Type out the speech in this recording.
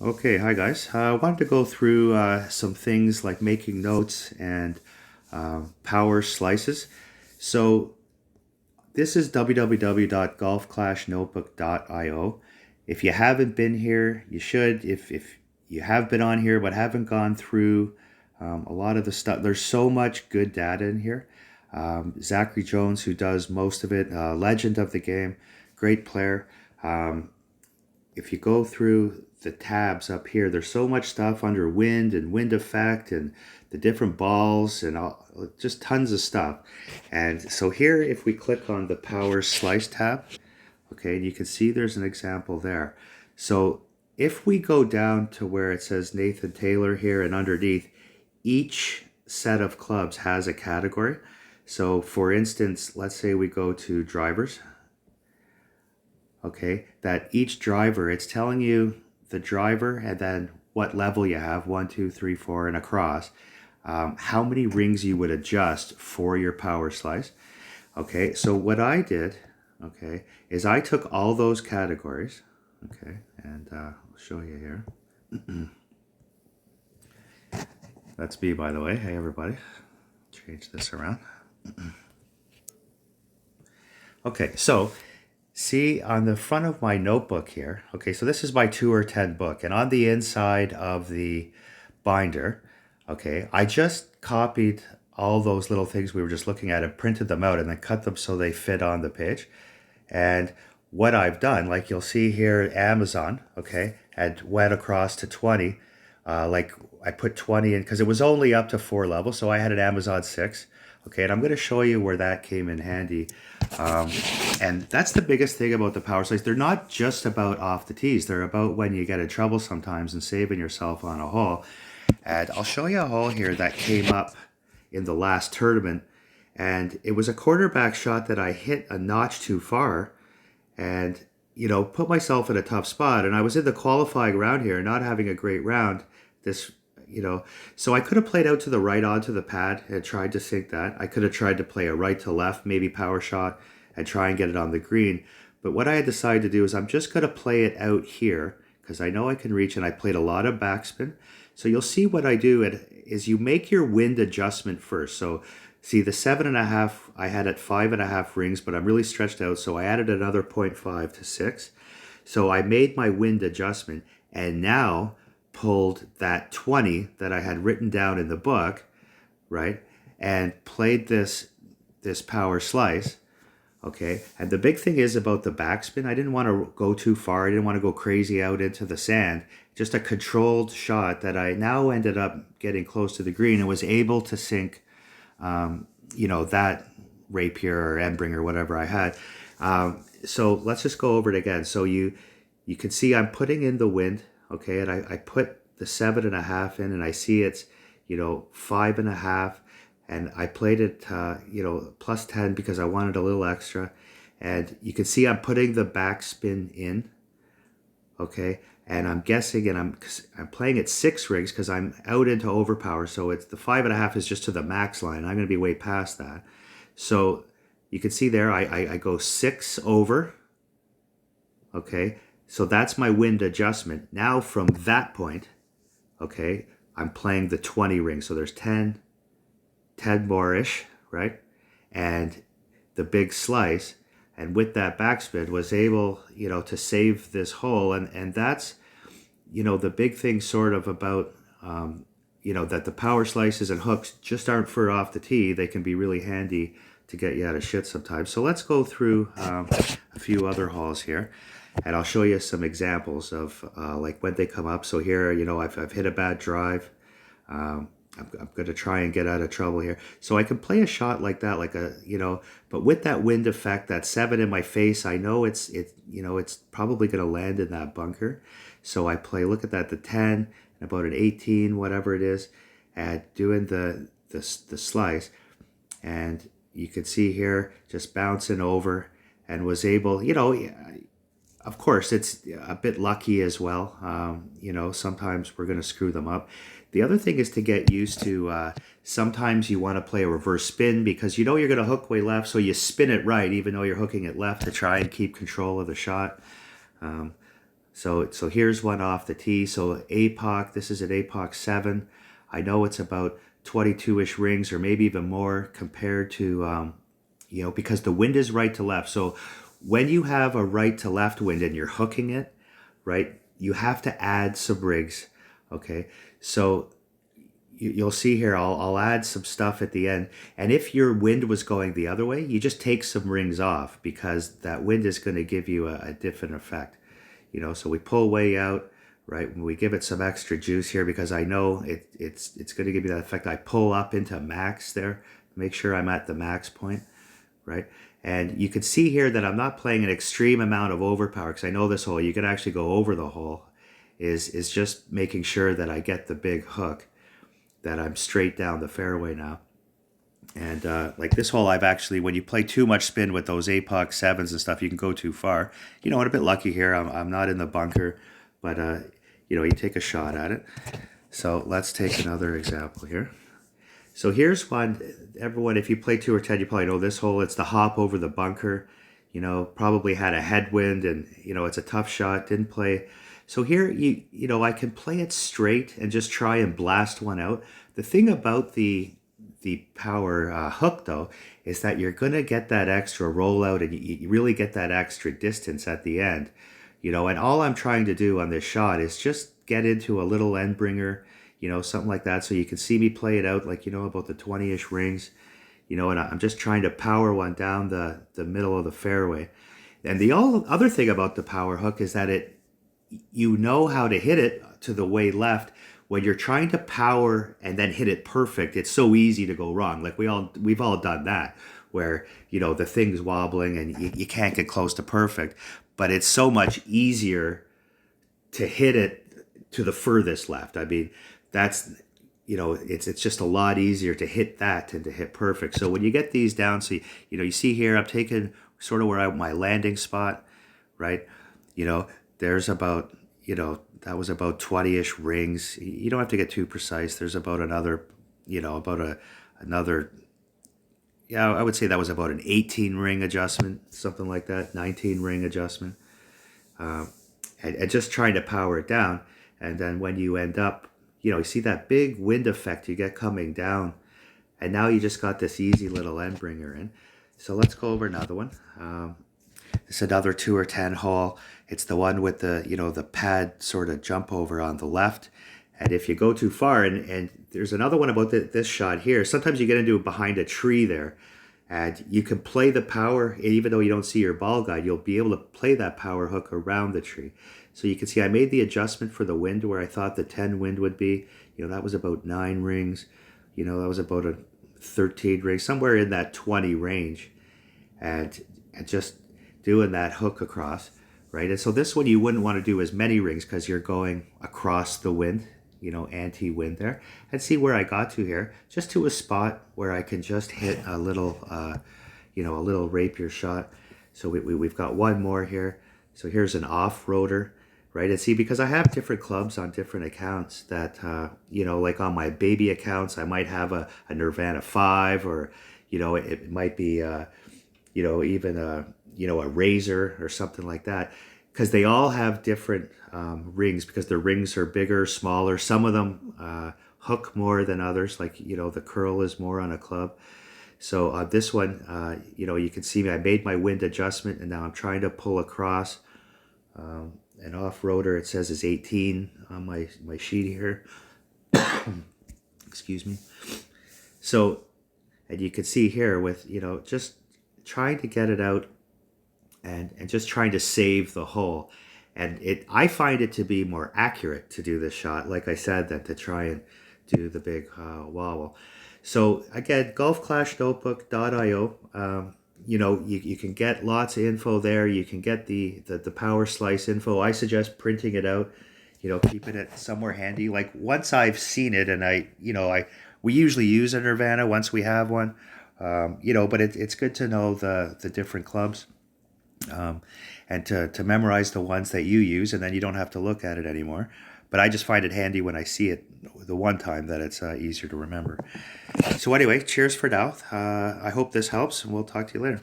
Okay, hi guys. I wanted to go through some things like making notes and power slices. So this is www.golfclashnotebook.io. If you haven't been here, you should. If you have been on here but haven't gone through a lot of the stuff, there's so much good data in here. Zachary Jones, who does most of it, legend of the game, great player. Um, if you go through the tabs up here, there's so much stuff under wind and wind effect and the different balls and all, just tons of stuff. And so here, if we click on the power slice tab, okay, you can see there's an example there. So if we go down to where it says Nathan Taylor here and underneath, each set of clubs has a category. So for instance, let's say we go to drivers, okay, that each driver, it's telling you the driver and then what level you have, 1, 2, 3, 4, and across, how many rings you would adjust for your power slice. Okay, so what I did, okay, is I took all those categories, okay, and I'll show you here. That's me, by the way. Hey, everybody. Change this around. Okay, so see on the front of my notebook here, okay, so this is my 2 or 10 book, and on the inside of the binder, okay, I just copied all those little things we were just looking at and printed them out and then cut them so they fit on the page. And what I've done, like you'll see here, Amazon, okay, had went across to 20. Like I put 20 in because it was only up to 4 levels, so I had an Amazon 6. Okay, and I'm going to show you where that came in handy. Um, and that's the biggest thing about the power slides. They're not just about off the tees. They're about when you get in trouble sometimes and saving yourself on a hole. And I'll show you a hole here that came up in the last tournament. And it was a quarterback shot that I hit a notch too far and, put myself in a tough spot. And I was in the qualifying round here, not having a great round. This, so I could have played out to the right onto the pad and tried to sink that. I could have tried to play a right to left, maybe power shot, and try and get it on the green. But what I had decided to do is I'm just going to play it out here because I know I can reach, and I played a lot of backspin. So you'll see what I do is you make your wind adjustment first. So see the 7.5, I had at 5.5 rings, but I'm really stretched out. So I added another 0.5 to 6. So I made my wind adjustment and now pulled that 20 that I had written down in the book, right? And played this power slice. Okay. And the big thing is about the backspin. I didn't want to go too far. I didn't want to go crazy out into the sand. Just a controlled shot that I now ended up getting close to the green and was able to sink, that rapier or end bringer, whatever I had. So let's just go over it again. So you can see I'm putting in the wind, okay, and I put the 7.5 in, and I see it's 5.5, and I played it plus 10 because I wanted a little extra, and you can see I'm putting the backspin in, okay, and I'm guessing, and I'm playing at 6 rings because I'm out into overpower, so it's the 5.5 is just to the max line. I'm going to be way past that, so you can see there I go 6 over, okay, so that's my wind adjustment. Now from that point, okay, I'm playing the 20 ring, so there's 10 more-ish, right, and the big slice, and with that backspin was able to save this hole, and that's the big thing sort of about that the power slices and hooks just aren't for off the tee. They can be really handy to get you out of shit sometimes. So let's go through a few other holes here, and I'll show you some examples of like when they come up. So here, I've hit a bad drive. I'm going to try and get out of trouble here. So I can play a shot like that, but with that wind effect, that 7 in my face, I know it's probably going to land in that bunker. So I play, look at that, the 10 and about an 18, whatever it is, and doing the slice. And you can see here just bouncing over and was able, of course, it's a bit lucky as well. Sometimes we're going to screw them up. The other thing is to get used to sometimes you want to play a reverse spin because you're going to hook way left, so you spin it right even though you're hooking it left to try and keep control of the shot. So here's one off the tee. So APOC, this is an APOC 7. I know it's about 22-ish rings or maybe even more compared to, because the wind is right to left. So when you have a right to left wind and you're hooking it, right, you have to add some rings. Okay. So you'll see here, I'll add some stuff at the end. And if your wind was going the other way, you just take some rings off because that wind is going to give you a different effect. So we pull way out, right? We give it some extra juice here because I know it's going to give you that effect. I pull up into max there, make sure I'm at the max point, right? And you can see here that I'm not playing an extreme amount of overpower because I know this hole, you can actually go over the hole, is just making sure that I get the big hook, that I'm straight down the fairway now. And like this hole, I've actually, when you play too much spin with those APOC 7s and stuff, you can go too far. I'm a bit lucky here. I'm not in the bunker, but, you take a shot at it. So let's take another example here. So here's one, everyone, if you play 2 or 10, you probably know this hole. It's the hop over the bunker, probably had a headwind and, it's a tough shot, didn't play. So here, I can play it straight and just try and blast one out. The thing about the power hook though is that you're going to get that extra rollout and you really get that extra distance at the end, and all I'm trying to do on this shot is just get into a little end bringer, something like that, so you can see me play it out like, about the 20-ish rings, and I'm just trying to power one down the middle of the fairway. And the other thing about the power hook is that you know how to hit it to the way left. When you're trying to power and then hit it perfect, it's so easy to go wrong. Like we've all done that, where the thing's wobbling and you can't get close to perfect. But it's so much easier to hit it to the furthest left. I mean, that's it's just a lot easier to hit that than to hit perfect. So when you get these down, so you see here, I'm taking sort of where my landing spot, right? There's about that was about 20-ish rings. You don't have to get too precise. There's about another, another, yeah, I would say that was about an 18 ring adjustment, something like that, 19 ring adjustment. And just trying to power it down. And then when you end up, you see that big wind effect you get coming down. And now you just got this easy little end bringer in. So let's go over another one. It's another 2 or 10 hole. It's the one with the, the pad sort of jump over on the left. And if you go too far, and there's another one about this shot here, sometimes you get into it behind a tree there. And you can play the power, even though you don't see your ball guide, you'll be able to play that power hook around the tree. So you can see I made the adjustment for the wind where I thought the 10 wind would be. That was about 9 rings. That was about a 13 ring, somewhere in that 20 range. And just doing that hook across, right? And so this one you wouldn't want to do as many rings because you're going across the wind, anti-wind there. And see where I got to here, just to a spot where I can just hit a little, a little rapier shot. So we've got one more here. So here's an off-roader, right? And see, because I have different clubs on different accounts that, like on my baby accounts, I might have a Nirvana 5 or, it might be, even a razor or something like that, because they all have different rings because the rings are bigger, smaller. Some of them hook more than others, like, the curl is more on a club. So this one, you can see me, I made my wind adjustment and now I'm trying to pull across. An off-roader, it says, is 18 on my sheet here. Excuse me. So, and you can see here with, just trying to get it out and just trying to save the hole. And I find it to be more accurate to do this shot, like I said, than to try and do the big wobble. So again, golfclashnotebook.io. You can get lots of info there. You can get the power slice info. I suggest printing it out, keeping it somewhere handy. Like once I've seen it and we usually use a Nirvana once we have one, but it's good to know the different clubs. And to memorize the ones that you use, and then you don't have to look at it anymore. But I just find it handy when I see it the one time that it's easier to remember. So anyway, cheers for now. I hope this helps, and we'll talk to you later.